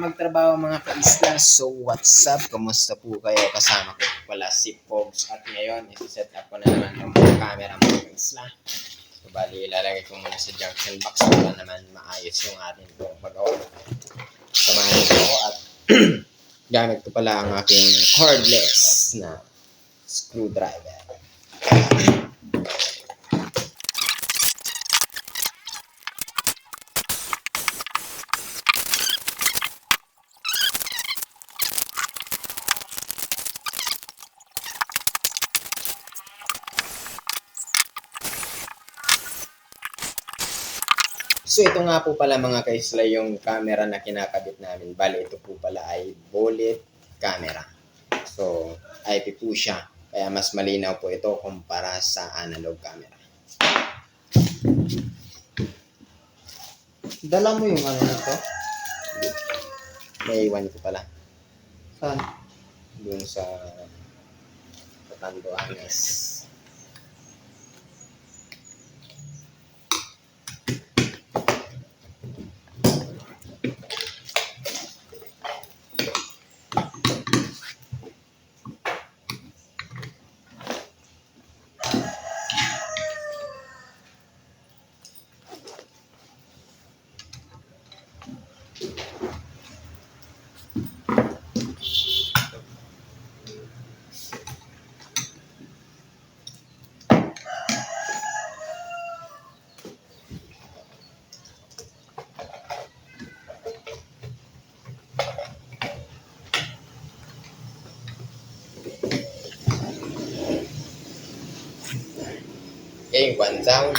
Magtrabaho mga ka-isla. So what's up? Kumusta po kayo? Kasama ko pala si Pogs. At ngayon, isi-set up ko na naman yung camera mga ka-isla. So bali, ilalagay ko muna sa junction box para naman maayos yung ating pagawa. Samahan ko at gamit ko pala ang aking cordless na screwdriver. So ito nga po pala mga kaisla yung camera na kinakabit namin. Bali ito po pala ay bullet camera. So IP po siya. Kaya mas malinaw po ito kumpara sa analog camera. Dala mo yung ano nito? Naiwan ko pala. Saan? Doon sa Tanduanes. Okay, one down.